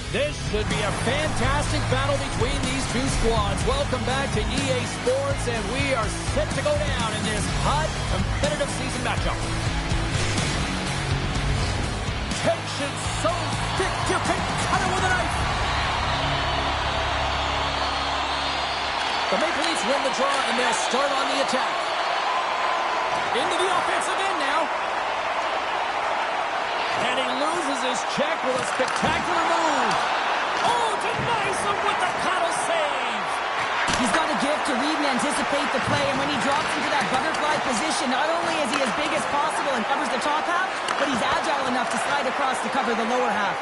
This should be a fantastic battle between these two squads. Welcome back to EA Sports, and we are set to go down in this hot, competitive season matchup. Tension so thick you can cut it with a knife. The Maple Leafs win the draw, and they'll start on the attack. Into the offensive end now. And he loses his check with a spectacular move. Oh, denies him with the paddle save. He's got a gift to read and anticipate the play, and when he drops into that butterfly position, not only is he as big as possible and covers the top half, but he's agile enough to slide across to cover the lower half.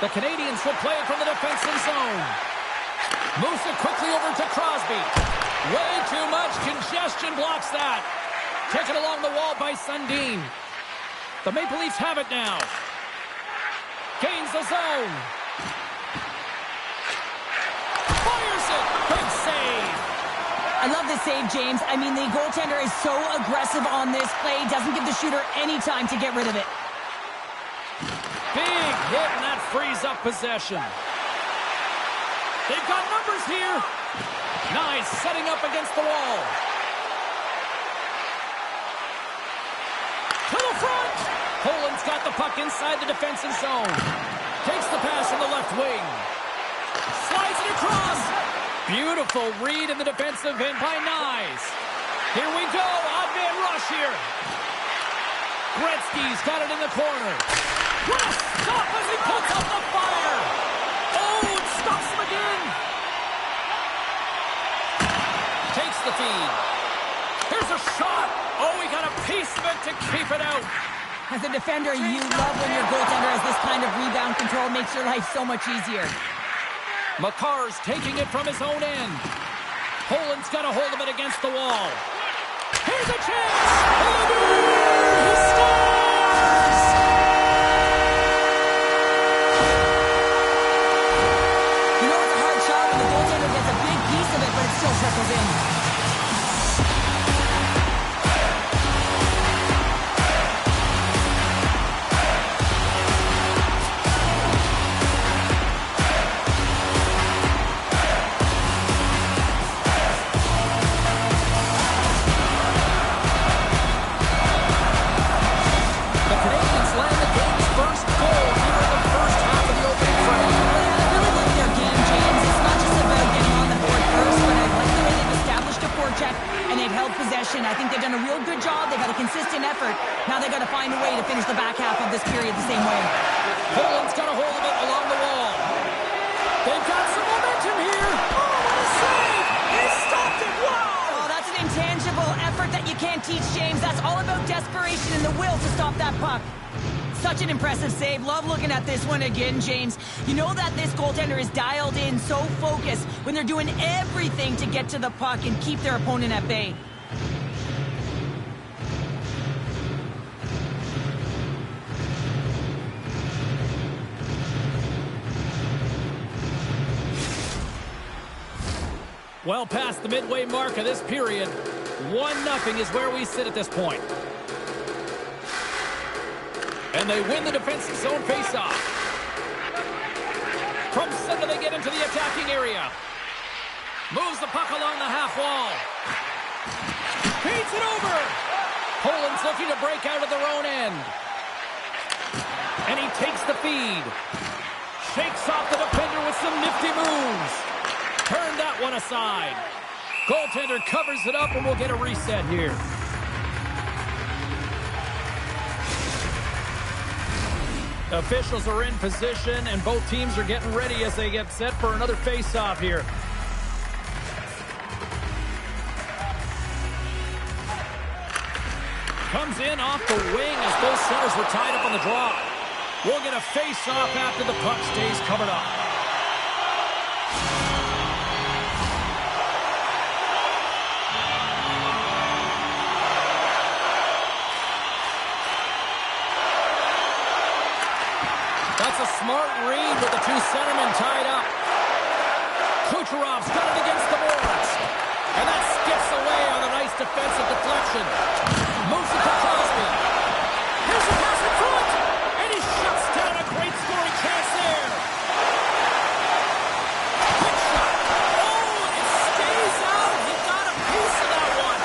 The Canadians will play it from the defensive zone. Moves it quickly over to Crosby. Way too much congestion blocks that. Taken along the wall by Sundin. The Maple Leafs have it now. Gains the zone. Fires it. Big save. I love this save, James. I mean, the goaltender is so aggressive on this play. Doesn't give the shooter any time to get rid of it. Big hit, and that frees up possession. They've got numbers here. Nice, setting up against the wall. To the front. Poland's got the puck inside the defensive zone. Takes the pass in the left wing. Slides it across. Beautiful read in the defensive end by Nyes. Here we go. Odd man rush here. Gretzky's got it in the corner. What a stop as he puts up the fire. Oh, it stops him again. Takes the feed. Here's a shot. Oh, he got a piece of it to keep it out. As a defender, you love when your goaltender has this kind of rebound control. Makes your life so much easier. Makar's taking it from his own end. Poland's got a hold of it against the wall. Here's a chance. He scores! You know it's a hard shot when the goaltender gets a big piece of it, but it still trickles in. consistent effort. Now they got to find a way to finish the back half of this period the same way. Poland's got a hold of it along the wall. They've got some momentum here. Oh, what a save! He stopped it! Wow! Oh, that's an intangible effort that you can't teach, James. That's all about desperation and the will to stop that puck. Such an impressive save. Love looking at this one again, James. You know that this goaltender is dialed in, so focused when they're doing everything to get to the puck and keep their opponent at bay. Well past the midway mark of this period, 1-0 is where we sit at this point. And they win the defensive zone faceoff. From center, they get into the attacking area. Moves the puck along the half wall. Feeds it over. Poland's looking to break out of their own end. And he takes the feed. Shakes off the defender with some nifty moves. Turn that one aside. Goaltender covers it up, and we'll get a reset here. Officials are in position, and both teams are getting ready as they get set for another face-off here. Comes in off the wing as both centers were tied up on the draw. We'll get a face-off after the puck stays covered up. That's a smart read with the two centermen tied up. Kucherov's got it against the boards. And that skips away on a nice defensive deflection. Moves it to Crosby. Here's a pass in front. And he shuts down a great scoring chance there. Quick shot. Oh, it stays out. He got a piece of that one.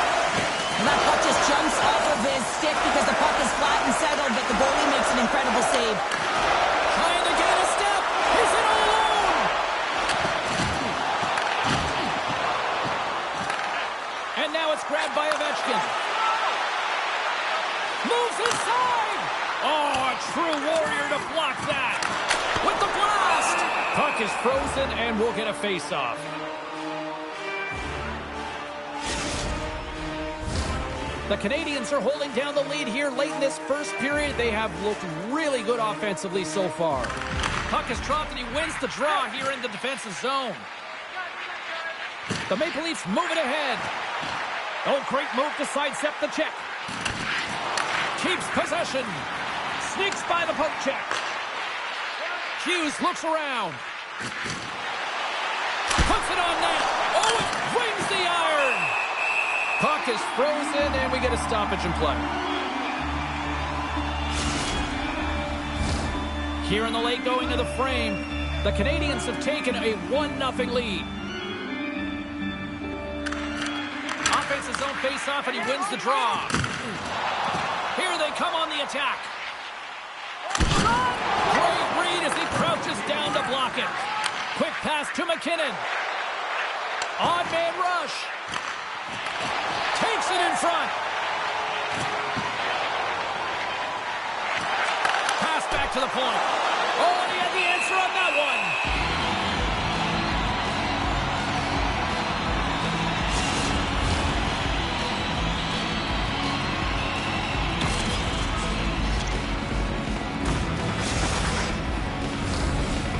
And that puck just jumps off of his stick because the puck is flat and settled, but the goalie makes an incredible save. Trying to gain a step. He's in all alone. And now it's grabbed by Ovechkin. Moves inside. Oh, a true warrior to block that. With the blast. Puck is frozen, and we'll get a face-off. The Canadians are holding down the lead here late in this first period. They have looked really good offensively so far. Puck is dropped, and he wins the draw here in the defensive zone. The Maple Leafs move it ahead. Oh, great move to sidestep the check. Keeps possession. Sneaks by the poke check. Hughes looks around. Puts it on net. Oh, it rings the iron. Puck is frozen, and we get a stoppage in play. Here in the late going of the frame, the Canadians have taken a 1-0 lead. Offensive zone face-off, and he wins the draw. Here they come on the attack. Great read as he crouches down to block it. Quick pass to McKinnon. Odd man rush. Takes it in front. Pass back to the point. Oh, and he had the answer on that one.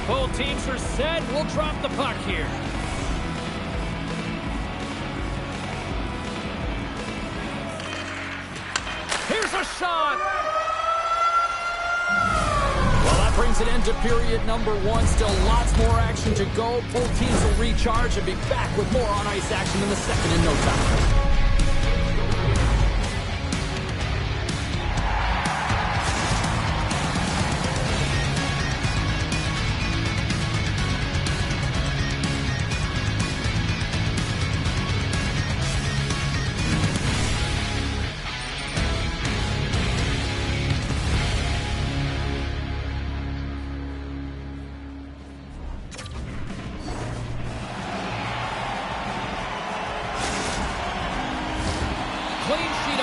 Both teams are set. We'll drop the puck here. Here's a shot. Well, that brings an end to period number one. Still lots more action to go. Both teams will recharge and be back with more on-ice action in the second in no time.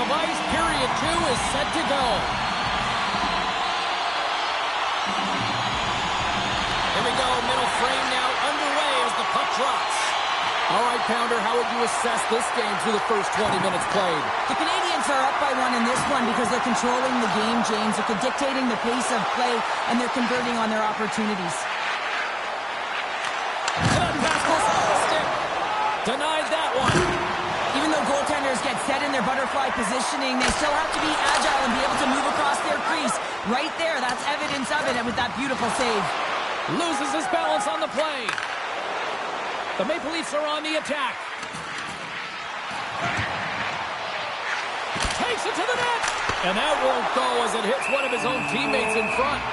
of ice. Period 2 is set to go. Here we go. Middle frame now underway as the puck drops. All right, Pounder, how would you assess this game through the first 20 minutes played? The Canadians are up by 1 in this one because they're controlling the game, James. They're dictating the pace of play, and they're converting on their opportunities. Denied that one. Even though goaltenders get set in their butterfly positioning, they still have to be agile and be able to move across their crease. Right there, that's evidence of it with that beautiful save. Loses his balance on the play. The Maple Leafs are on the attack. Takes it to the net. And that won't go as it hits one of his own teammates in front.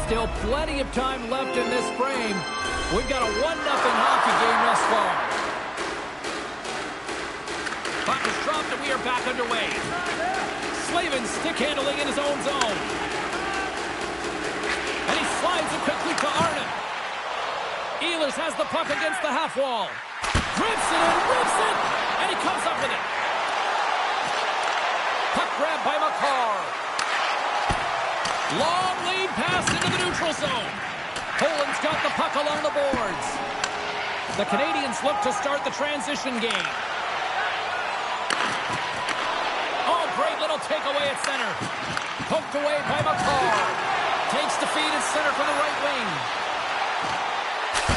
Still plenty of time left in this frame. We've got a 1-0 hockey game thus far. Puck is dropped and we are back underway. Slavin stick handling in his own zone. And he slides it quickly to Arnott. Ehlers has the puck against the half wall. Grips it and rips it. And he comes up with it. Puck grab by McCarr. Long lead pass into the neutral zone. Poland's got the puck along the boards. The Canadians look to start the transition game. Oh, great little takeaway at center. Poked away by McCarr. Takes the feed at center for the right wing.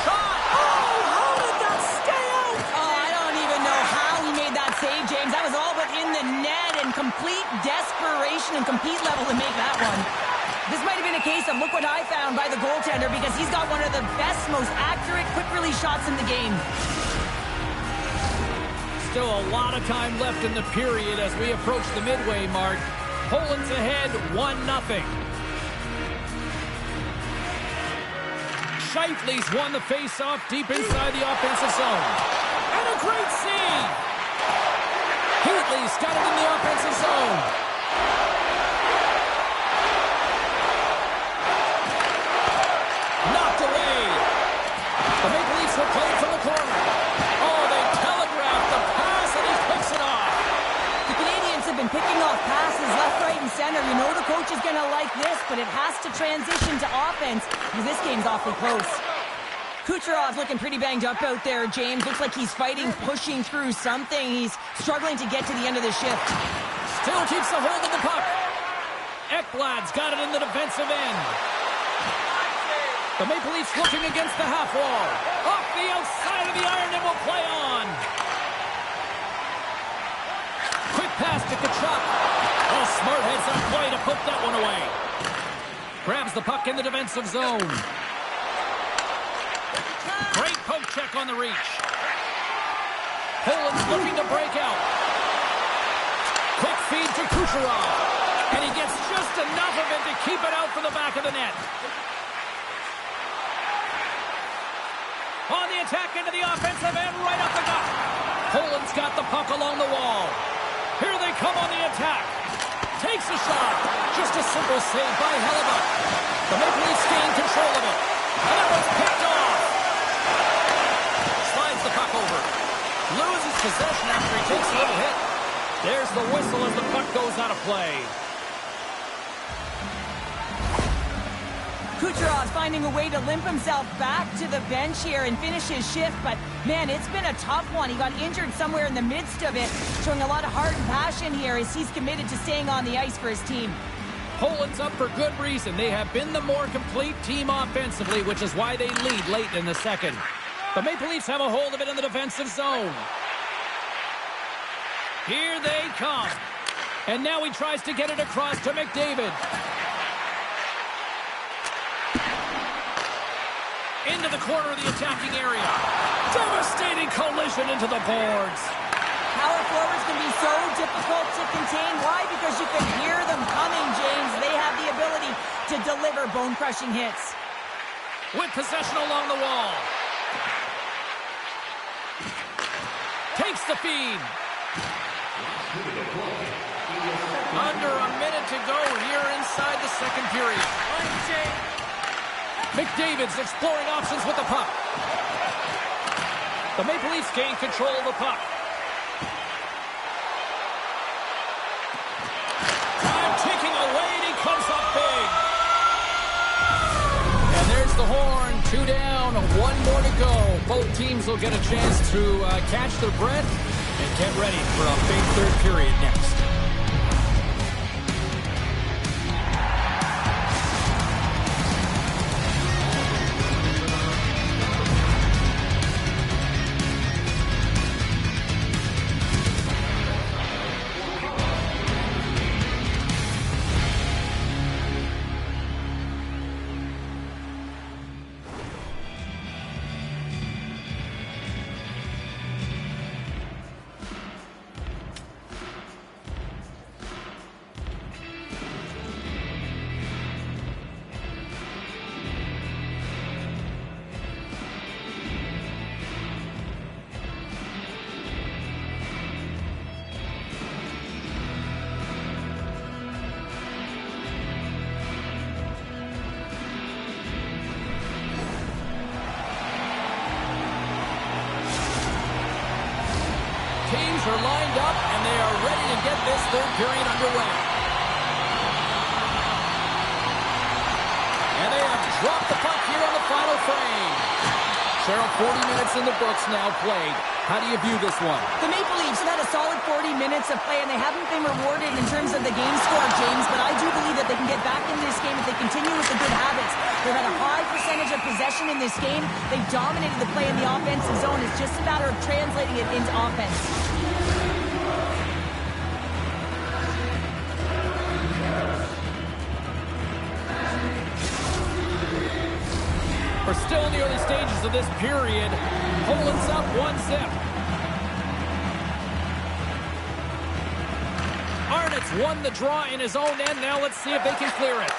Shot! Oh, how did that stay out? Oh, I don't even know how he made that save, James. That was all but in the net and complete desperation and compete level to make that one. This might have been a case of look what I found by the goaltender because he's got one of the best, most accurate, quick-release shots in the game. Still a lot of time left in the period as we approach the midway mark. Poland's ahead 1-0. Scheifele's won the face-off deep inside the offensive zone. And a great save! Heatley's got it in the offensive zone. Knocked away. The Maple Leafs will play it from the corner. Oh, they telegraphed the pass and he picks it off. The Canadians have been picking off passes left, right, and center. You know the coach is going to like this, but it has to transition to offense because this game's awfully close. Kucherov's looking pretty banged up out there, James. Looks like he's fighting, pushing through something. He's struggling to get to the end of the shift. Still keeps a hold of the puck. Ekblad's got it in the defensive end. The Maple Leafs looking against the half wall. Off the outside of the iron and will play on. Quick pass to Kachuk. Oh, smart heads up play to put that one away. Grabs the puck in the defensive zone. Great poke check on the reach. Poland's looking to break out. Quick feed to Kucherov. And he gets just enough of it to keep it out from the back of the net. On the attack into the offensive end, right up the gut. Poland's got the puck along the wall. Here they come on the attack. Takes a shot. Just a simple save by Hellebuck. The Maple Leafs gain control of it. And that one's picked off. Slides the puck over. Loses possession after he takes a little hit. There's the whistle as the puck goes out of play. Kucherov's finding a way to limp himself back to the bench here and finish his shift, but man, it's been a tough one. He got injured somewhere in the midst of it, showing a lot of heart and passion here as he's committed to staying on the ice for his team. Poland's up for good reason. They have been the more complete team offensively, which is why they lead late in the second. The Maple Leafs have a hold of it in the defensive zone. Here they come. And now he tries to get it across to McDavid. Into the corner of the attacking area. Devastating collision into the boards. Power forwards can be so difficult to contain. Why? Because you can hear them coming, James. They have the ability to deliver bone-crushing hits. With possession along the wall. Takes the feed. Under a minute to go here inside the second period. McDavid's exploring options with the puck. The Maple Leafs gain control of the puck. Time ticking away, and he comes up big. And there's the horn. 2 down, 1 more to go. Both teams will get a chance to catch their breath and get ready for a big third period next. Teams are lined up, and they are ready to get this third period underway. And they have dropped the puck here on the final frame. Cheryl, 40 minutes in the books now played. How do you view this one? The Maple Leafs have had a solid 40 minutes of play, and they haven't been rewarded in terms of the game score, James, but I do believe that they can get back into this game if they continue with the good habits. They've had a high percentage of possession in this game. They've dominated the play in the offensive zone. It's just a matter of translating it into offense. We're still in the early stages of this period. Poland's up 1-0. Arnott's won the draw in his own end. Now let's see if they can clear it.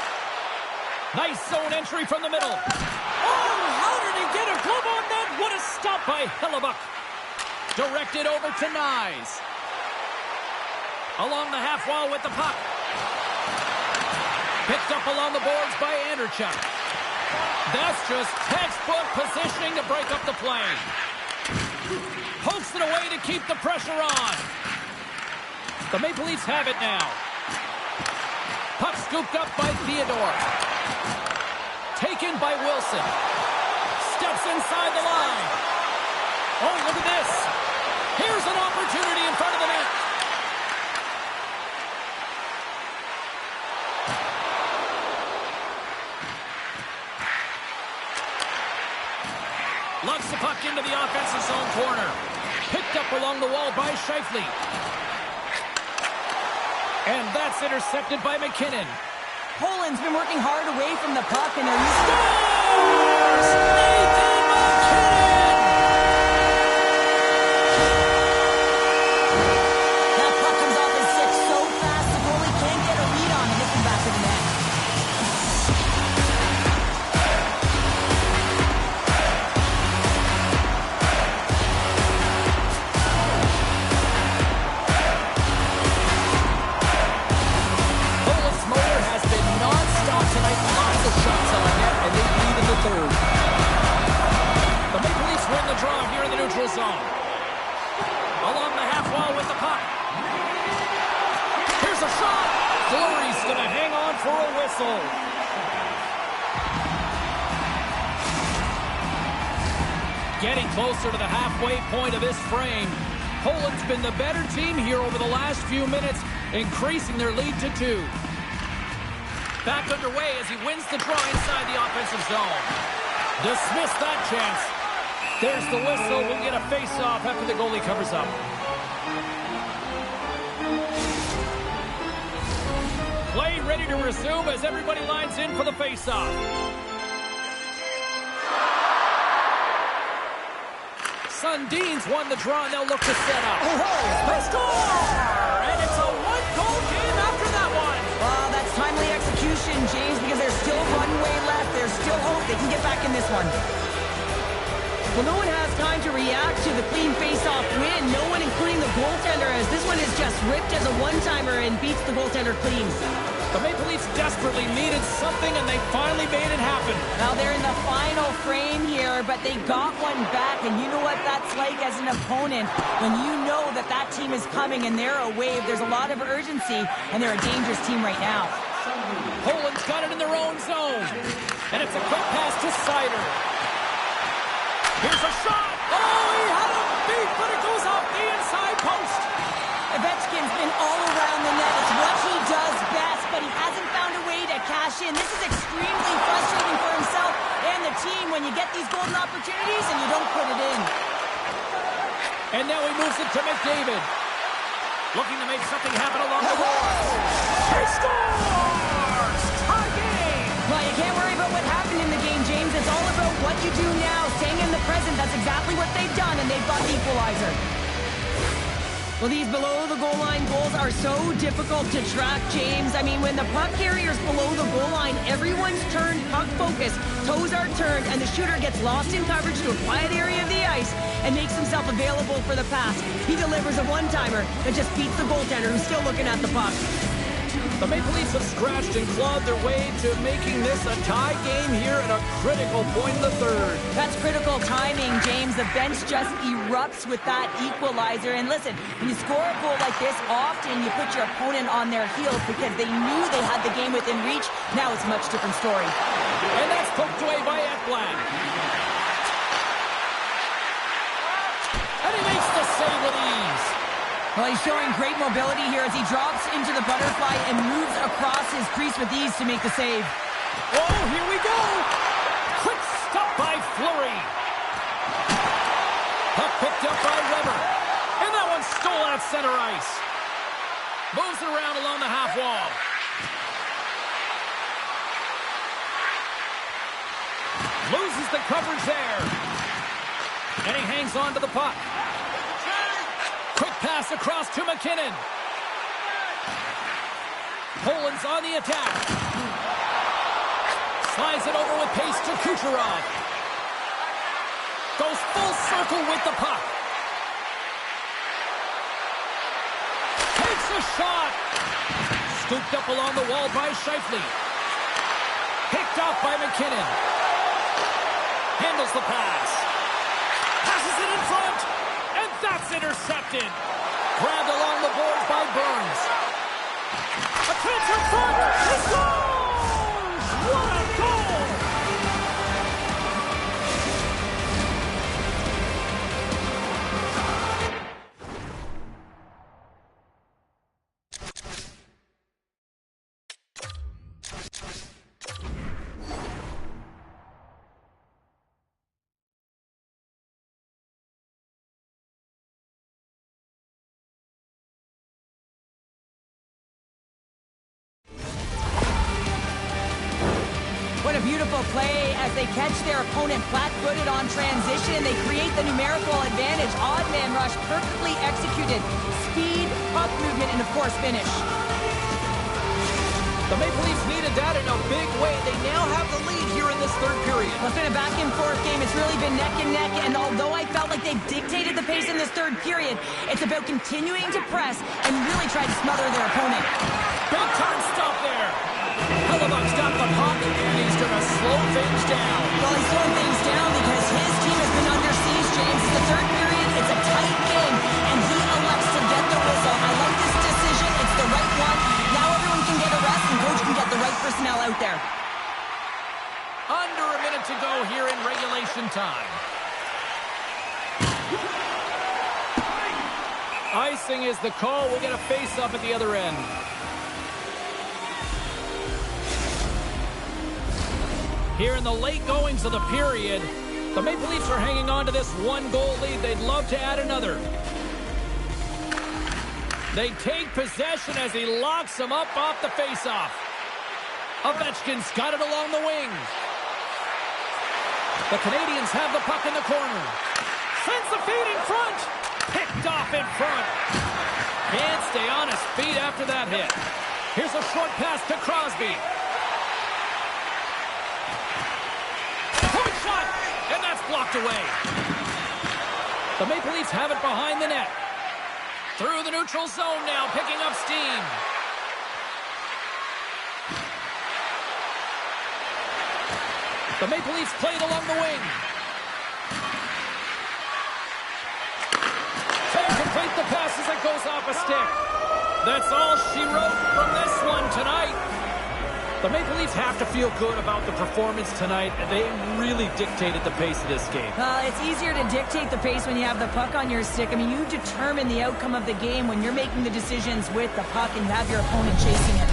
Nice zone entry from the middle. Oh, how did he get a glove on that? What a stop by Hellebuck. Directed over to Nyes. Along the half wall with the puck. Picked up along the boards by Anderchuk. That's just textbook positioning to break up the play. Pokes it away to keep the pressure on. The Maple Leafs have it now. Puck scooped up by Theodore. Taken by Wilson. Steps inside the line. Oh, look at this. Here's an opportunity in front of the net. Lugs the puck into the offensive zone corner. Picked up along the wall by Scheifele. And that's intercepted by McKinnon. Poland's been working hard away from the puck, and they're Scores! Nathan McKinnon! That puck comes off his stick so fast, the goalie can't get a read on it. It's back to the net. Shots on net, and they lead in the third. The Maple Leafs win the draw here in the neutral zone. Along the half wall with the puck. Here's a shot. Fleury's going to hang on for a whistle. Getting closer to the halfway point of this frame. Poland's been the better team here over the last few minutes, increasing their lead to 2. Back underway as he wins the draw inside the offensive zone. Dismiss that chance. There's the whistle. We'll get a face-off after the goalie covers up. Play ready to resume as everybody lines in for the face-off. Sundins won the draw, and they'll look to set up. They score! And it's a one-goal game after that one. Well, that's timely execution, James, because there's still runway left. There's still hope they can get back in this one. Well, no one has time to react to the clean face-off win. No one, including the goaltender, as this one is just ripped as a one-timer and beats the goaltender clean. The Maple Leafs desperately needed something, and they finally made it happen. Now they're in the final frame here, sure, but they got one back, and you know what that's like as an opponent when you know that that team is coming and they're a wave. There's a lot of urgency, and they're a dangerous team right now. Poland's got it in their own zone, and it's a quick pass to Sider. Here's a shot. Oh, he had it beat, but it goes off the inside post. Ovechkin's been all around the net. It's what he does best, but he hasn't found a way to cash in. This is extremely frustrating for himself and the team when you get these golden opportunities and you don't put it in. And now he moves it to McDavid. Looking to make something happen along the boards. He scores! Tie game! Well, you can't worry about what happened in the game, James. It's all about what you do now, staying in the present. That's exactly what they've done, and they've got the equalizer. Well, these below-the-goal line goals are so difficult to track, James. I mean, when the puck carrier's below the goal line, everyone's turned puck focus, toes are turned, and the shooter gets lost in coverage to a quiet area of the ice and makes himself available for the pass. He delivers a one-timer that just beats the goaltender who's still looking at the puck. The Maple Leafs have scratched and clawed their way to making this a tie game here at a critical point in the third. That's critical timing, James. The bench just erupts with that equalizer. And listen, when you score a goal like this, often you put your opponent on their heels because they knew they had the game within reach. Now it's a much different story. And that's poked away by Ekblad. And he makes the save with ease. Well, he's showing great mobility here as he drops into the butterfly and moves across his crease with ease to make the save. Oh, here we go! Quick stop by Fleury. Puck picked up by Weber. And that one stole at center ice. Moves it around along the half wall. Loses the coverage there. And he hangs on to the puck. Quick pass across to McKinnon. Poland's on the attack. Slides it over with pace to Kucherov. Goes full circle with the puck. Takes a shot. Scooped up along the wall by Scheifele. Picked off by McKinnon. Handles the pass. Passes it in front. And that's intercepted. Grabbed along the boards by Burns. A chance in front. He scores! What a goal! What a beautiful play as they catch their opponent flat-footed on transition. They create the numerical advantage. Odd man rush, perfectly executed. Speed, puck movement, and of course, finish. The Maple Leafs needed that in a big way. They now have the lead here in this third period. Well, it's been a back-and-forth game. It's really been neck and neck, and although I felt like they've dictated the pace in this third period, it's about continuing to press and really try to smother their opponent. Big time stop there. Hellebuck's got the puck, and he's going to slow things down. Well, he's slowing things down because his team has been under siege, James. It's the third period. It's a tight game, and he elects to get the whistle. I like this decision. It's the right one. Now everyone can get a rest, and coach can get the right personnel out there. Under a minute to go here in regulation time. Icing is the call. We'll get a face-up at the other end. Here in the late goings of the period, the Maple Leafs are hanging on to this one-goal lead. They'd love to add another. They take possession as he locks him up off the face-off. Ovechkin's got it along the wing. The Canadians have the puck in the corner. Sends the feed in front. Picked off in front. Can't stay on his feet after that hit. Here's a short pass to Crosby. Point shot! And that's blocked away. The Maple Leafs have it behind the net. Through the neutral zone now, picking up steam. The Maple Leafs played along the wing. Can't complete the pass as it goes off a stick. That's all she wrote from this one tonight. The Maple Leafs have to feel good about the performance tonight. They really dictated the pace of this game. It's easier to dictate the pace when you have the puck on your stick. I mean, you determine the outcome of the game when you're making the decisions with the puck and you have your opponent chasing it.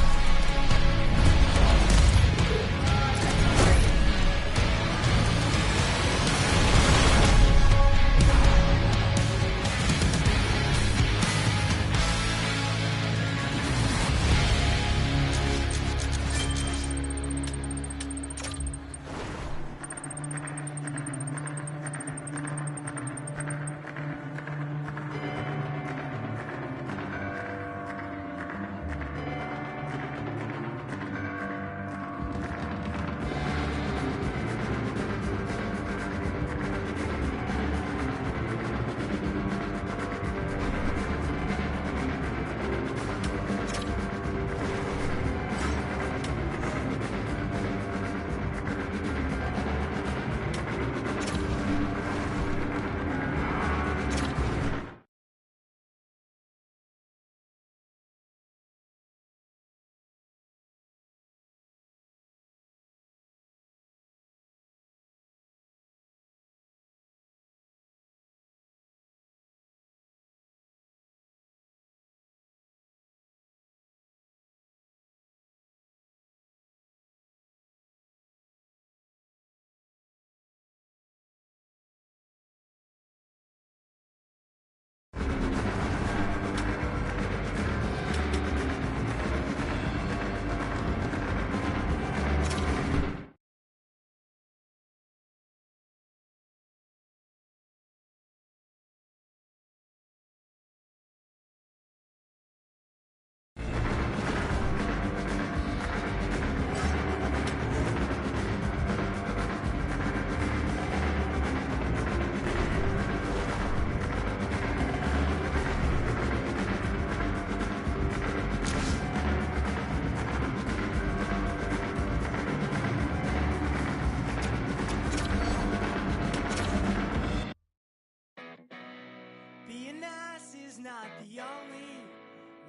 Not the only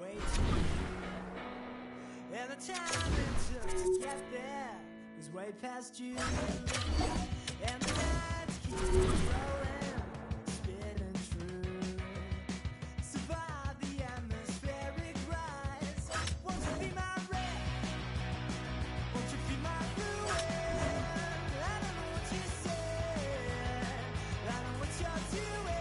way to be. And the time it took to get there was way past you. And the nights keep rolling, spinning through. Survive the atmospheric rise. Won't you be my red? Won't you be my blue? I don't know what you said. I know what you're doing.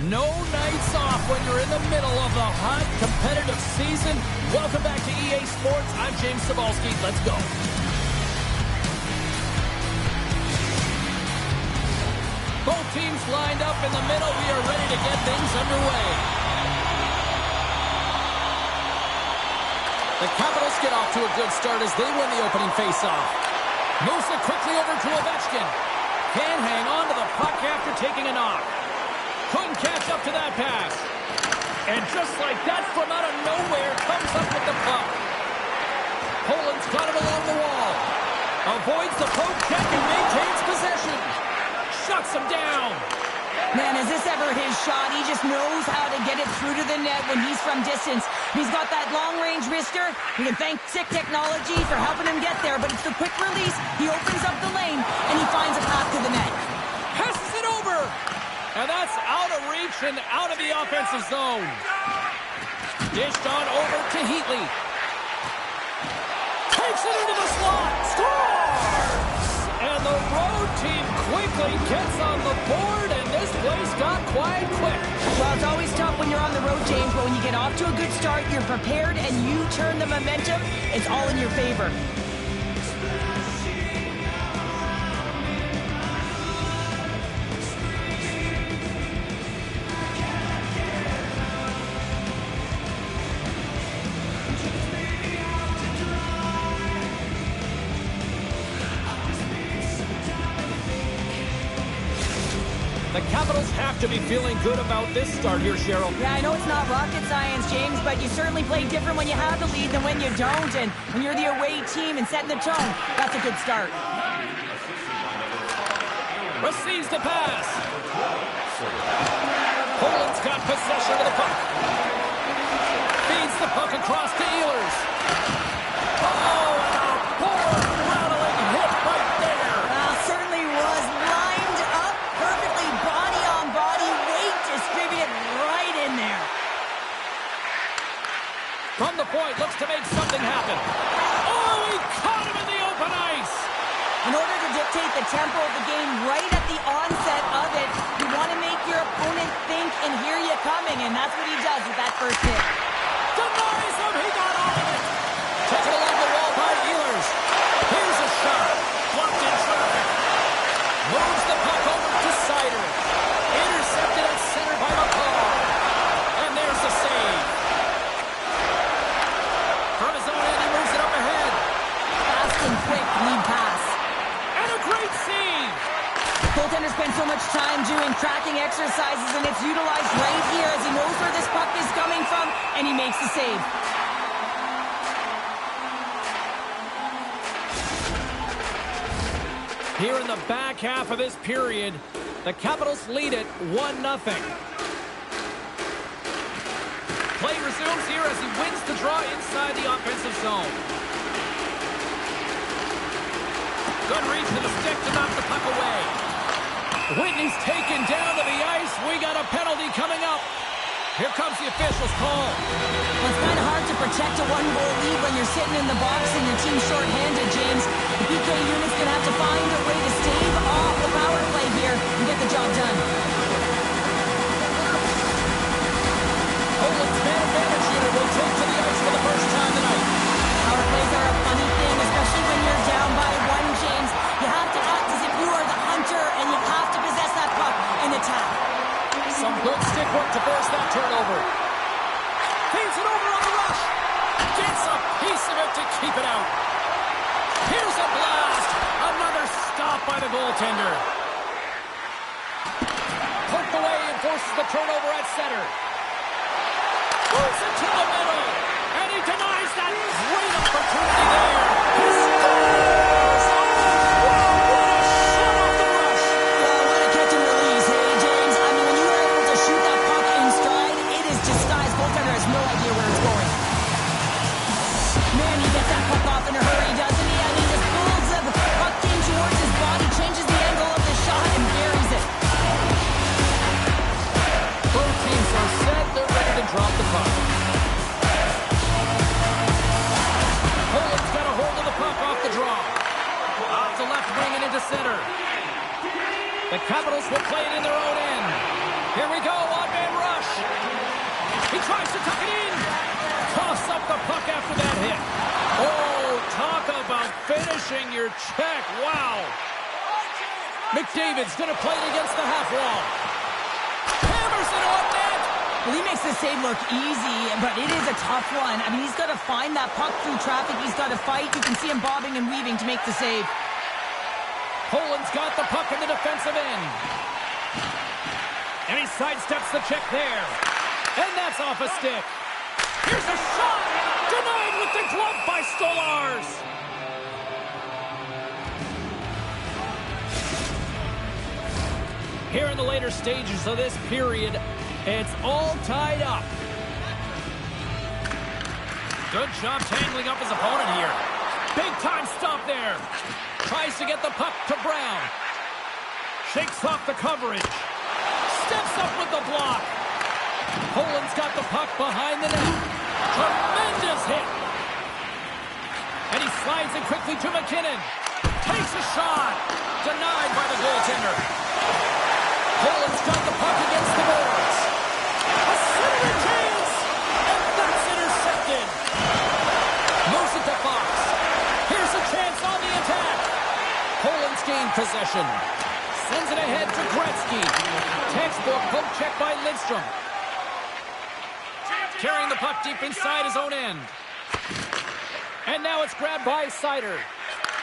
No nights off when you're in the middle of the hot competitive season. Welcome back to EA Sports. I'm James Cebulski. Let's go. Both teams lined up in the middle. We are ready to get things underway. The Capitals get off to a good start as they win the opening faceoff. Moves it quickly over to Ovechkin. Can't hang on to the puck after taking a knock. Couldn't catch up to that pass. And just like that, from out of nowhere, comes up with the puck. Poland's got it along the wall. Avoids the poke check and maintains possession. Shuts him down. Man, is this ever his shot? He just knows how to get it through to the net when he's from distance. He's got that long-range wrister. We can thank Sick Technology for helping him get there, but it's the quick release. He opens up the lane, and he finds a path to the net. Passes it over. And that's out of reach and out of the offensive zone. Dished on over to Heatley. Takes it into the slot. Scores! And the road team quickly gets on the board, and this place got quiet quick. Well, it's always tough when you're on the road, James, but when you get off to a good start, you're prepared, and you turn the momentum, it's all in your favor. The Capitals have to be feeling good about this start here, Cheryl. Yeah, I know it's not rocket science, James, but you certainly play different when you have the lead than when you don't. And when you're the away team and setting the tone, that's a good start. Receives the pass. Poland's got possession of the puck. Feeds the puck across to Ehlers. Oh, and a board-rattling hit right there. Certainly was lined up perfectly, body on body, weight distributed right in there. From the point, looks to make something happen. Oh, he caught him in the open ice. In order to dictate the tempo of the game right at the onset of it, you want to make your opponent think and hear you coming, and that's what he does with that first hit. Denies him, he got all of it. Taken along the wall by Ehlers. Here's a shot. Blocked in traffic. Moves the puck over to Side. much time doing tracking exercises, and it's utilized right here as he knows where this puck is coming from, and he makes the save. Here in the back half of this period, the Capitals lead it 1-0. Play resumes here as he wins the draw inside the offensive zone. Good reach to the stick to knock the puck away. Whitney's taken down to the ice. We got a penalty coming up. Here comes the official's call. Well, it's kind of hard to protect a one-goal lead when you're sitting in the box and your team's short-handed, James. The PK unit's going to have to find a way to stave off the power play here and get the job done. Poland's man advantage unit will take to the ice for the first time tonight. Power plays are a funny thing, especially when you're down by one, James. You have to act as if you are the hunter, and you have to possess that puck and attack. Some good stick work to force that turnover. Feeds it over on the rush. Gets a piece of it to keep it out. Here's a blast. Another stop by the goaltender. Poked away and forces the turnover at center. Moves it to the middle. And he denies that great opportunity there. He scores! Wow, what a shot off the rush. What a catch and release, hey, James. I mean, when you are able to shoot that puck in stride, it is disguised. Goaltender has no idea where it's going. Man, he gets that puck off in a hurry, doesn't he? And he just pulls the puck in towards his body, changes the angle of the shot, and buries it. Both teams are set. They're ready to drop the puck. Poland's got a hold of the puck off the draw. Off the left wing and into center. The Capitals will play it in their own end. Here we go, on-man rush. He tries to tuck it in. Toss up the puck after that hit. Oh, talk about finishing your check. Wow. McDavid's going to play it against the half wall. Hammers it on net. Well, he makes the save look easy, but it is a tough one. I mean, he's got to find that puck through traffic. He's got to fight. You can see him bobbing and weaving to make the save. Poland's got the puck in the defensive end. And he sidesteps the check there. And that's off a stick. Here's a shot! Denied with the glove by Stolarz! Here in the later stages of this period, it's all tied up. Good job tangling up his opponent here. Big time stop there. Tries to get the puck to Brown. Shakes off the coverage. Steps up with the block. Poland's got the puck behind the net. Tremendous hit. And he slides it quickly to McKinnon. Takes a shot. Denied by the goaltender. Poland's got the puck against the boards. A center chance. And that's intercepted. Moves it to Fox. Here's a chance on the attack. Poland's gained possession. Sends it ahead to Gretzky. Textbook poke check by Lidstrom. Carrying the puck deep inside his own end. And now it's grabbed by Seider.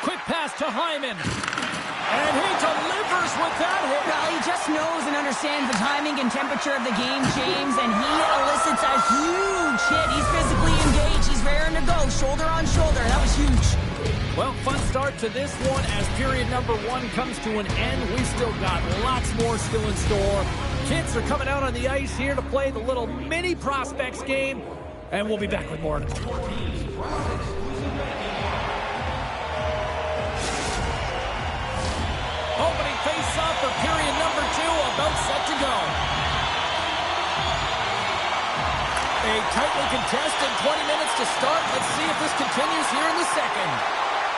Quick pass to Hyman. And he delivers with that hit. Well, he just knows and understands the timing and temperature of the game, James, and he elicits a huge hit. He's physically engaged. He's raring to go, shoulder on shoulder. That was huge. Well, fun start to this one as period number 1 comes to an end. We've still got lots more still in store. Kids are coming out on the ice here to play the little mini prospects game, and we'll be back with more. Opening face-off for period number 2, about set to go. A tightly contested 20 minutes to start. Let's see if this continues here in the second.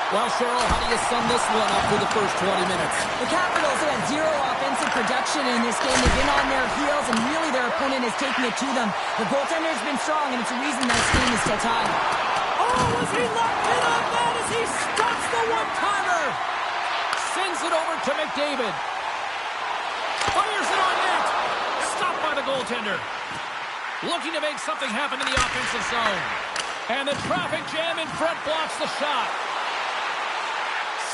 Well, Cheryl, how do you sum this one up for the first 20 minutes? The Capitals have had zero offensive production in this game. They've been on their heels, and really their opponent is taking it to them. The goaltender has been strong, and it's a reason this game is still tied. Oh, is he locked in on that as he stops the one-timer? Sends it over to McDavid. Fires it on net. Stopped by the goaltender. Looking to make something happen in the offensive zone. And the traffic jam in front blocks the shot.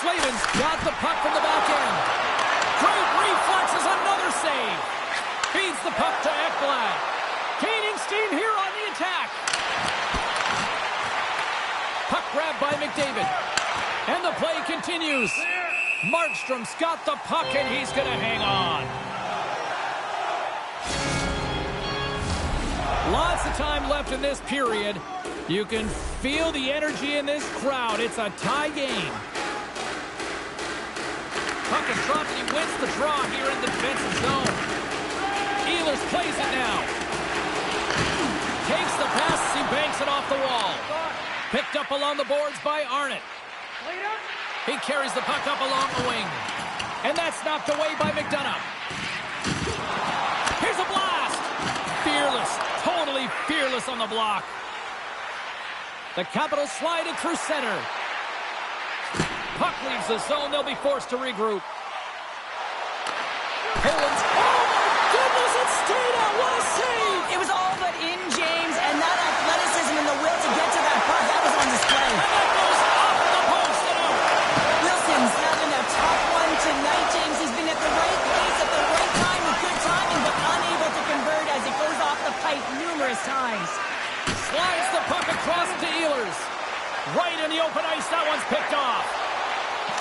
Slavin's got the puck from the back end. Great reflexes, another save. Feeds the puck to Ekblad. Gaining steam here on the attack. Puck grabbed by McDavid. And the play continues. Markstrom's got the puck, and he's going to hang on. Lots of time left in this period. You can feel the energy in this crowd. It's a tie game. Puck is dropped, and he wins the draw here in the defensive zone. Ehlers plays it now. Takes the pass as he banks it off the wall. Picked up along the boards by Arnott. He carries the puck up along the wing. And that's knocked away by McDonough. Here's a blast. Fearless. Totally fearless on the block. The Capitals slide it through center. Puck leaves the zone. They'll be forced to regroup. Poland's, oh my goodness, it stayed out. What a save. It was all but in, James, and that athleticism and the will to get to that puck, that was on display. And that goes off the post and out. Wilson's having a tough one tonight, James. He's been at the right place at the right time with good timing, but unable to convert as it goes off the pipe numerous times. Slides the puck across to Ehlers. Right in the open ice. That one's picked off.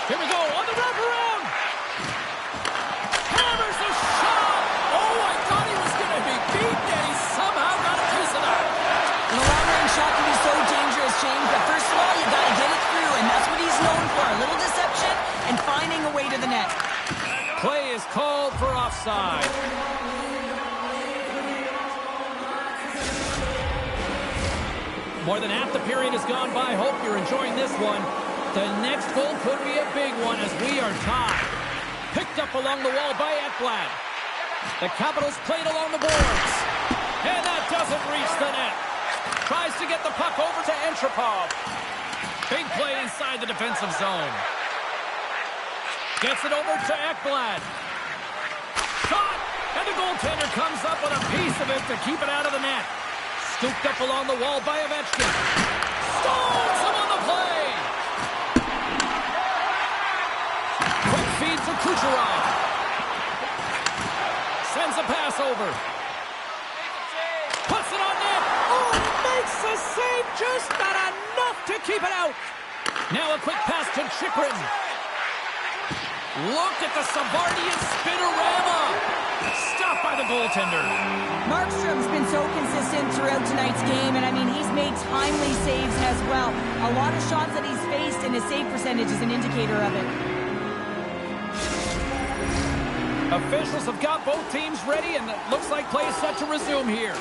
Here we go on the wraparound. Hammers the shot. Oh, I thought he was going to be beaten, and he somehow got a piece of that. And a long-range shot can be so dangerous, James, but first of all, you got to get it through, and that's what he's known for, a little deception and finding a way to the net. Play is called for offside. More than half the period has gone by. Hope you're enjoying this one. The next goal could be a big one as we are tied. Picked up along the wall by Ekblad. The Capitals played along the boards. And that doesn't reach the net. Tries to get the puck over to Entropov. Big play inside the defensive zone. Gets it over to Ekblad. Shot! And the goaltender comes up with a piece of it to keep it out of the net. Scooped up along the wall by Ovechkin. Stones him on the play! Quick feed to Kucherov. Sends a pass over. Puts it on net. Oh, it makes the save. Just not enough to keep it out. Now a quick pass to Chychrun. Look at the Savardian spinorama. Stopped by the goaltender. Markstrom's been so consistent throughout tonight's game, and I mean, he's made timely saves as well. A lot of shots that he's faced, and his save percentage is an indicator of it. Officials have got both teams ready, and it looks like play is set to resume here.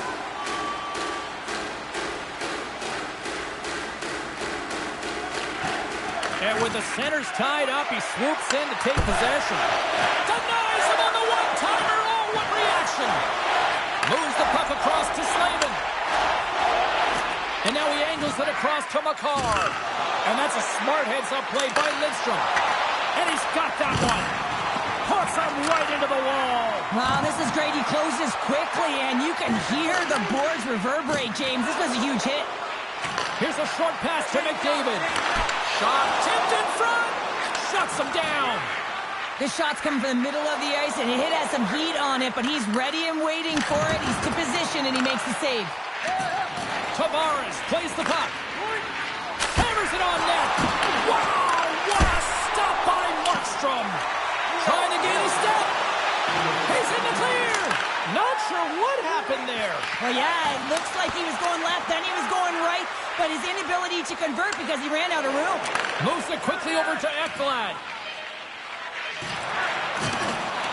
And with the centers tied up, he swoops in to take possession. Denies him on the one-timer. Oh, what reaction! Moves the puck across to Slavin. And now he angles it across to Makar. And that's a smart heads-up play by Lidstrom. And he's got that one. Puts him right into the wall. Wow, this is great. He closes quickly, and you can hear the boards reverberate, James. This was a huge hit. Here's a short pass to McDavid. Shot tipped in front. Shuts him down. This shot's coming from the middle of the ice, and it has some heat on it, but he's ready and waiting for it. He's to position, and he makes the save. Tavares plays the puck. Hammers it on net. Wow, what a stop by Markstrom. Trying to gain a step. He's in the clear. Not sure what happened there. Well, yeah, it looks like he was going left, then he was going right, but his inability to convert because he ran out of room. Moves it quickly over to Ekblad.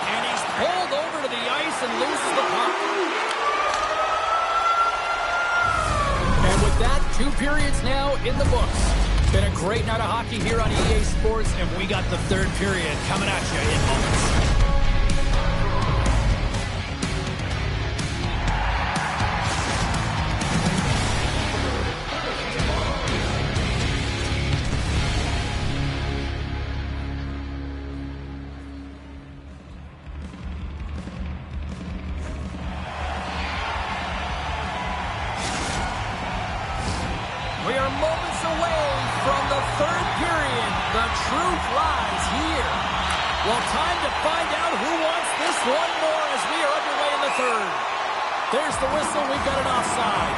And he's pulled over to the ice and loses the puck. And with that, 2 periods now in the books. Been a great night of hockey here on EA Sports, and we got the 3rd period coming at you in moments. We are moments away from the 3rd period. The truth lies here. Well, time to find out who wants this one more as we are underway in the third. There's the whistle. We've got an offside.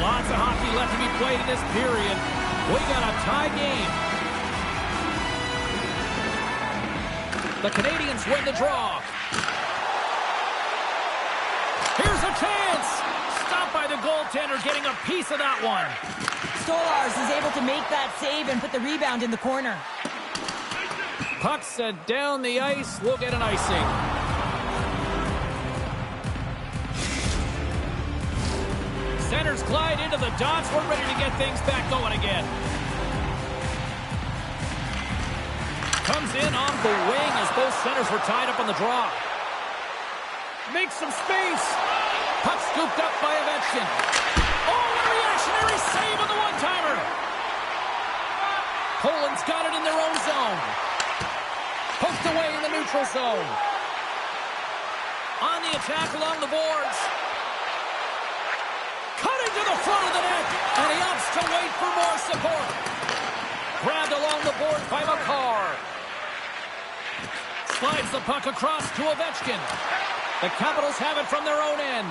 Lots of hockey left to be played in this period. We got a tie game. The Canadians win the draw. Here's a chance. Stopped by the goaltender, getting a piece of that one. Stolars is able to make that save and put the rebound in the corner. Puck set down the ice. We'll get an icing. Centers glide into the dots. We're ready to get things back going again. Comes in on the wing as both centers were tied up on the draw. Makes some space. Puck scooped up by Ovechkin. Oh, a reactionary save on the one-timer. Poland's got it in their own zone. Poked away in the neutral zone. On the attack along the boards. Cutting to the front of the net. And he opts to wait for more support. Grabbed along the board by McCarr. Slides the puck across to Ovechkin. The Capitals have it from their own end.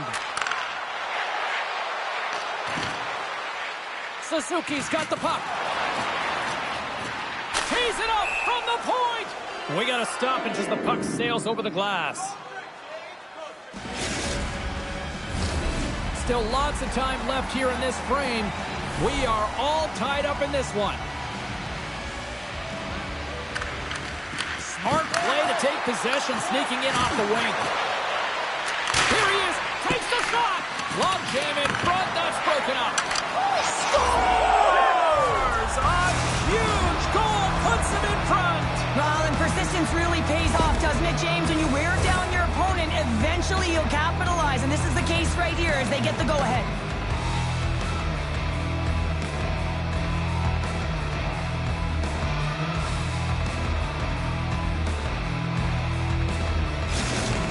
Suzuki's got the puck. Tees it up from the point. We got to stop it as the puck sails over the glass. Still lots of time left here in this frame. We are all tied up in this one. Smart play to take possession, sneaking in off the wing. Here he is, takes the shot. Log jam in front, that's broken up. Scores! A huge goal puts him in front. Well, and persistence really pays off, doesn't it, James? When you wear down your opponent, eventually you'll capitalize. And this is the case right here as they get the go-ahead.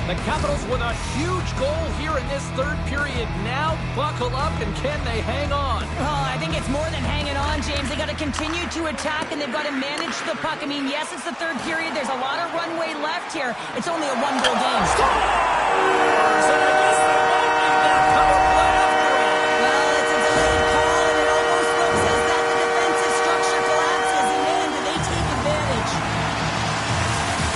The Capitals with a huge goal here in this third period. Now buckle up, and can they hang on? Well, I think it's more than hanging on, James. They got to continue to attack, and they've got to manage the puck. I mean, yes, it's the third period. There's a lot of runway left here. It's only a one-goal game. Scores! And I guess they won't leave that power play after all. Well, it's a delayed call, and it almost looks as that the defensive structure collapses, and man, do they take advantage.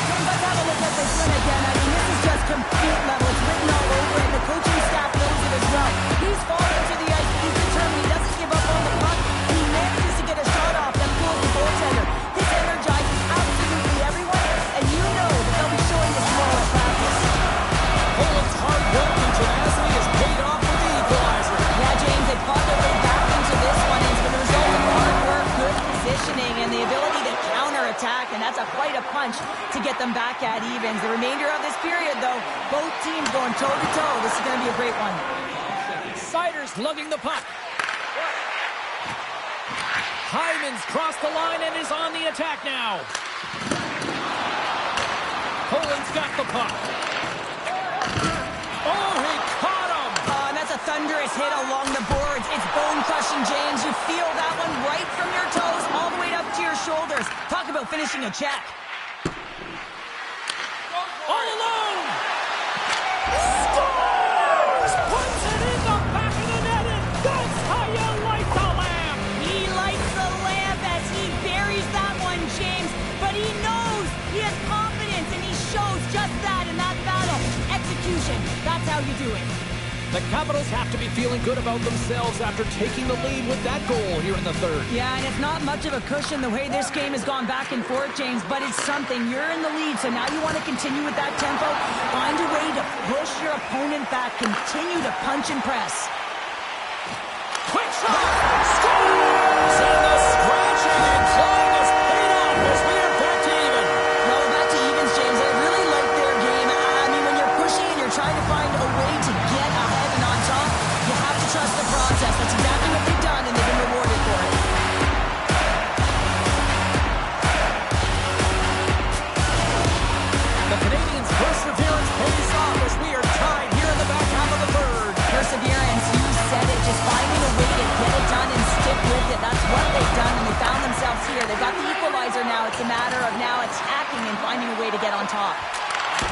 James, let's have a look at this one again. I mean, this is just compute level. It's written all over it. The coaching staff knows it as well. He's falling to the ice. He's determined. He doesn't give up on the puck. And he manages to get a shot off that pulls the goaltender. This energizes absolutely everyone, and you know that they'll be showing this more at practice. Poland's hard work and tenacity has paid off with the equalizer. Yeah, James, they fought their way back into this one. It's been a result of hard work, good positioning, and the ability to counterattack, and that's quite a punch to get them back at evens. The remainder of this period, though, both teams going toe-to-toe. This is going to be a great one. Siders lugging the puck. Hyman's crossed the line and is on the attack now. Poland's got the puck. Oh, he caught him! And that's a thunderous hit along the boards. It's bone-crushing, James. You feel that one right from your toes all the way up to your shoulders. Talk about finishing a check. All alone! Scores! Puts it in the back of the net, and that's how you light the lamp! He lights the lamp as he buries that one, James. But he knows he has confidence, and he shows just that in that battle. Execution. That's how you do it. The Capitals have to be feeling good about themselves after taking the lead with that goal here in the third. Yeah, and it's not much of a cushion the way this game has gone back and forth, James, but it's something. You're in the lead, so now you want to continue with that tempo. Find a way to push your opponent back. Continue to punch and press. Quick shot! Scores! And the scratching and clawing has paid off as we are back to even. No, back to evens, James. I really like their game. I mean, when you're pushing and you're trying to find a way to get ahead and on top, you have to trust the process. That's exactly what they've done, and they've been rewarded for it. The Canadians' perseverance pays off as we are tied here in the back half of the third. Perseverance, you said it. Just finding a way to get it done. a matter of now attacking and finding a way to get on top.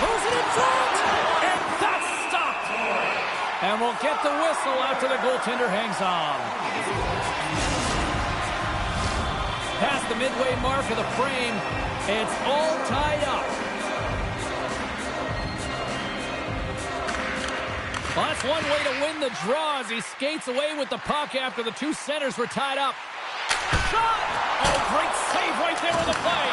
Moves it in front, and that's stopped. And we'll get the whistle after the goaltender hangs on. Past the midway mark of the frame, it's all tied up. Well, that's one way to win the draw as he skates away with the puck after the two centers were tied up. Shot! Oh, great save right there on the play.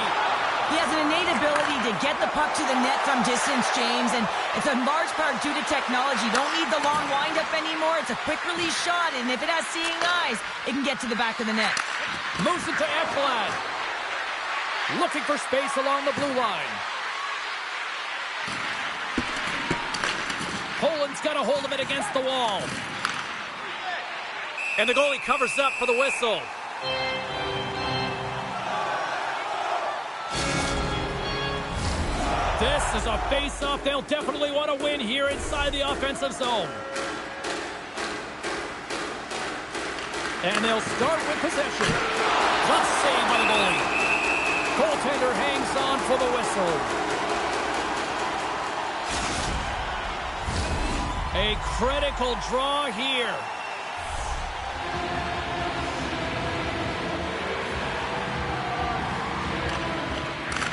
He has an innate ability to get the puck to the net from distance, James, and it's in large part due to technology. You don't need the long windup anymore. It's a quick release shot, and if it has seeing eyes, it can get to the back of the net. Moves it to Ekblad. Looking for space along the blue line. Poland's got a hold of it against the wall. And the goalie covers up for the whistle. This is a face-off they'll definitely want to win here inside the offensive zone. And they'll start with possession. Tough save by the goalie. Goaltender hangs on for the whistle. A critical draw here.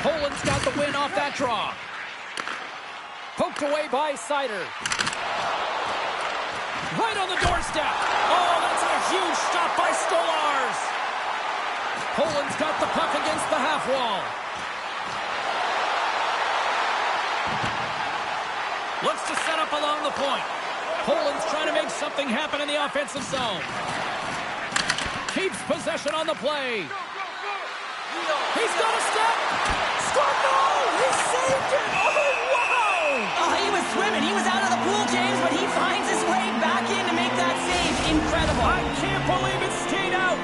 Poland's got the win off that draw. Poked away by Sider. Right on the doorstep. Oh, that's a huge stop by Stolarz. Poland's got the puck against the half wall. Looks to set up along the point. Poland's trying to make something happen in the offensive zone. Keeps possession on the play. He's got a step. Scored! No! He saved it! Oh, wow! Oh, he was swimming. He was out of the pool, James, but he finds his way back in to make that save. Incredible. I can't believe it stayed out.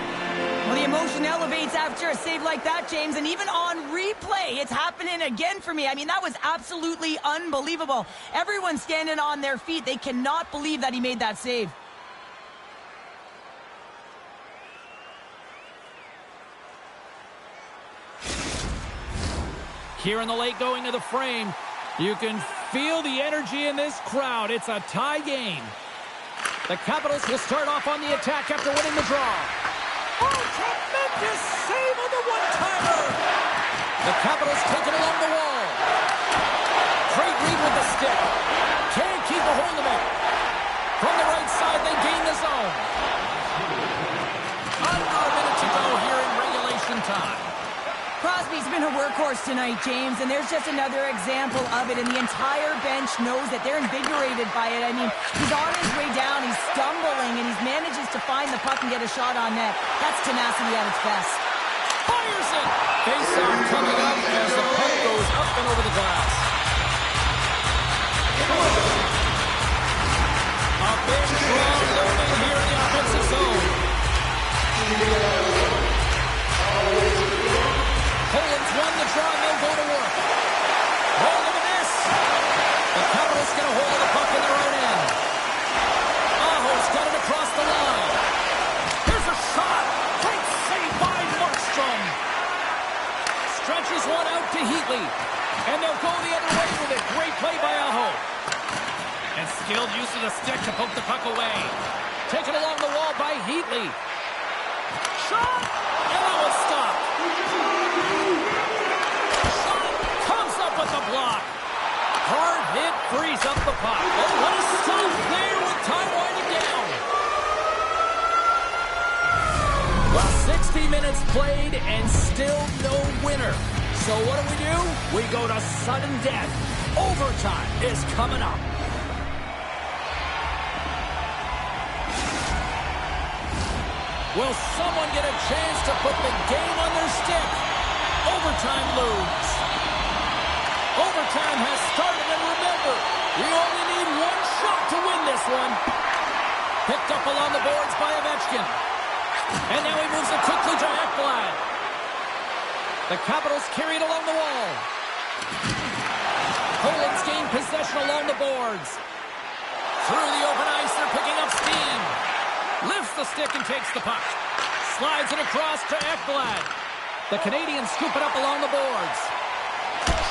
Well, the emotion elevates after a save like that, James, and even on replay, it's happening again for me. I mean, that was absolutely unbelievable. Everyone's standing on their feet. They cannot believe that he made that save. Here in the late going of the frame, you can feel the energy in this crowd. It's a tie game. The Capitals will start off on the attack after winning the draw. Oh, tremendous save on the one-timer. The Capitals take it along the wall. Great read with the stick. Can't keep a hold of it. From the right side, they gain the zone. Under a minute to go here in regulation time. Crosby's been a workhorse tonight, James, and there's just another example of it, and the entire bench knows that they're invigorated by it. I mean, he's on his way down, he's stumbling, and he manages to find the puck and get a shot on net. That's tenacity at its best. Fires it! Face-off coming up as the puck goes up and over the glass. A big draw looming here in the offensive zone. Poland's won the draw, and they'll go to work. Oh, look at this. The Capitals get a hold of the puck in their own end. Aho's got it across the line. Here's a shot. Great save by Markstrom. Stretches one out to Heatley. And they'll go the other way with it. Great play by Aho. And skilled use of the stick to poke the puck away. Taken along the wall by Heatley. Shot! And that was stopped. With the block. Hard hit frees up the puck. Oh, what a stop there with time winding down. Well, 60 minutes played and still no winner. So what do? We go to sudden death. Overtime is coming up. Will someone get a chance to put the game on their stick? Overtime looms. Overtime has started, and remember, you only need one shot to win this one. Picked up along the boards by Ovechkin. And now he moves it quickly to Ekblad. The Capitals carry it along the wall. Poland's gained possession along the boards. Through the open ice, they're picking up steam. Lifts the stick and takes the puck. Slides it across to Ekblad. The Canadians scoop it up along the boards.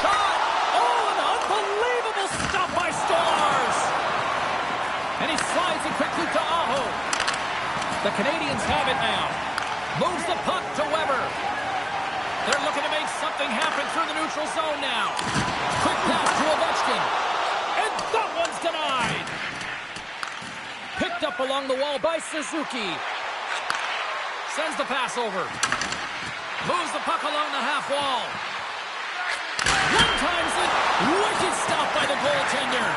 Shot! Oh, an unbelievable stop by Stars! And he slides it quickly to Aho. The Canadians have it now. Moves the puck to Weber. They're looking to make something happen through the neutral zone now. Quick pass to Ovechkin. And that one's denied. Picked up along the wall by Suzuki. Sends the pass over. Moves the puck along the half wall. One times it. Wicked stop by the goaltender.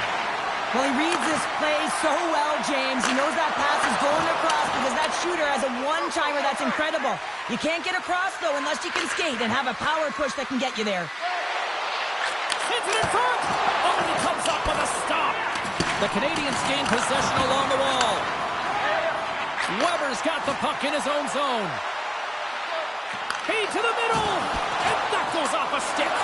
Well, he reads this play so well, James. He knows that pass is going across because that shooter has a one-timer that's incredible. You can't get across, though, unless you can skate and have a power push that can get you there. Sends it in front. Oh, and he comes up with a stop. The Canadians gain possession along the wall. Weber's got the puck in his own zone. Feed to the middle. And that goes off a stick.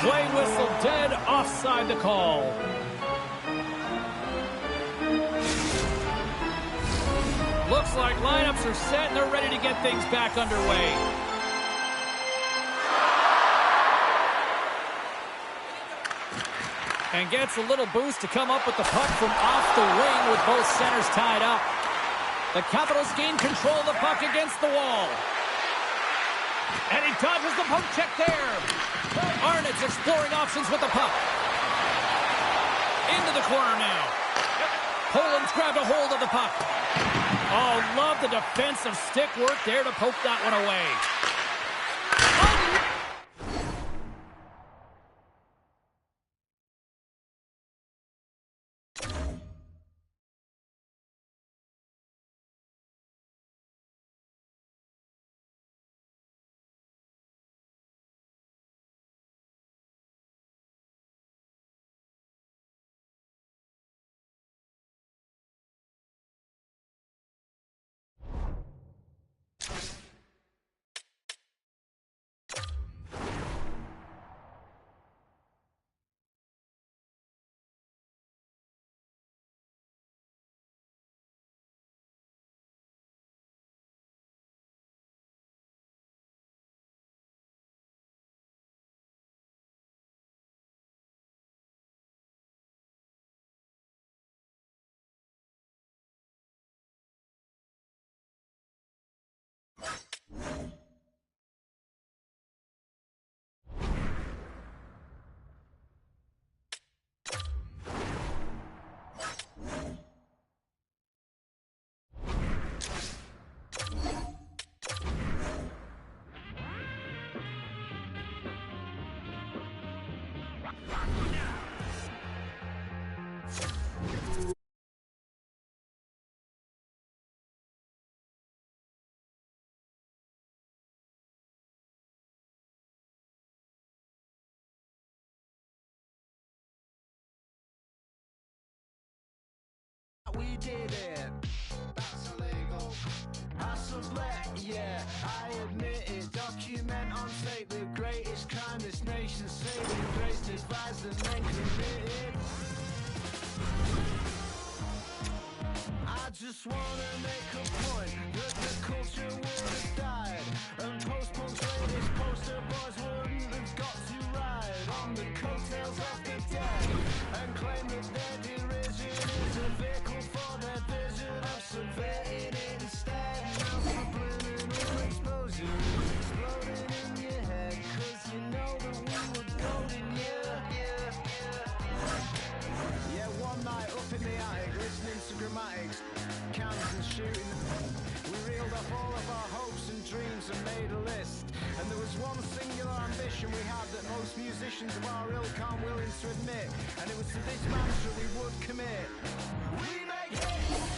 Play whistle dead, offside the call. Looks like lineups are set and they're ready to get things back underway. And gets a little boost to come up with the puck from off the wing with both centers tied up. The Capitals gain control of the puck against the wall. And he dodges the poke check there. Arnott's exploring options with the puck. Into the corner now. Poland's grabbed a hold of the puck. Oh, love the defensive stick work there to poke that one away. We did it. That's illegal. I sublet, yeah, I admit it. Document on tape the greatest crime this nation's saving grace to advise the men committed. I just wanna make a point that the culture would have died, and post-punk's latest poster boys wouldn't have got to ride on the coattails of the dead and claim that their derision is a vehicle for their vision of subverting it instead. Now subliminal explosion exploding in your head, 'cause you know that we were golden, yeah, one night up in the attic listening to grammatics, counts and shooting. We reeled off all of our hopes and dreams and made a list. And there was one singular ambition we had that most musicians of our ilk aren't willing to admit. And it was to this mantra we would commit. We make hits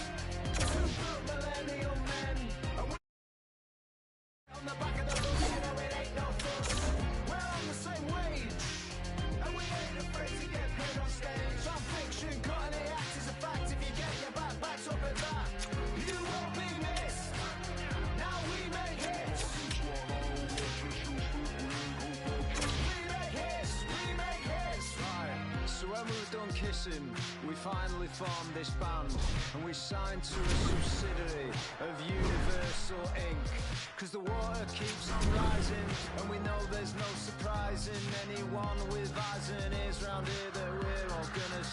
to put millennial men. And we on the back of the bus, you know it ain't no fuss. We're on the same wage, and we ain't afraid to get paid on stage. Our fiction, got any act is a fact. If you get your back backed up at that, you won't be missed. Now we make hits. We make hits. Right. So when we've done kissing, we finally formed this band, and we signed to a subsidiary of Universal Inc. Cause the water keeps on rising, and we know there's no surprising anyone with eyes and ears round here that we're all gonna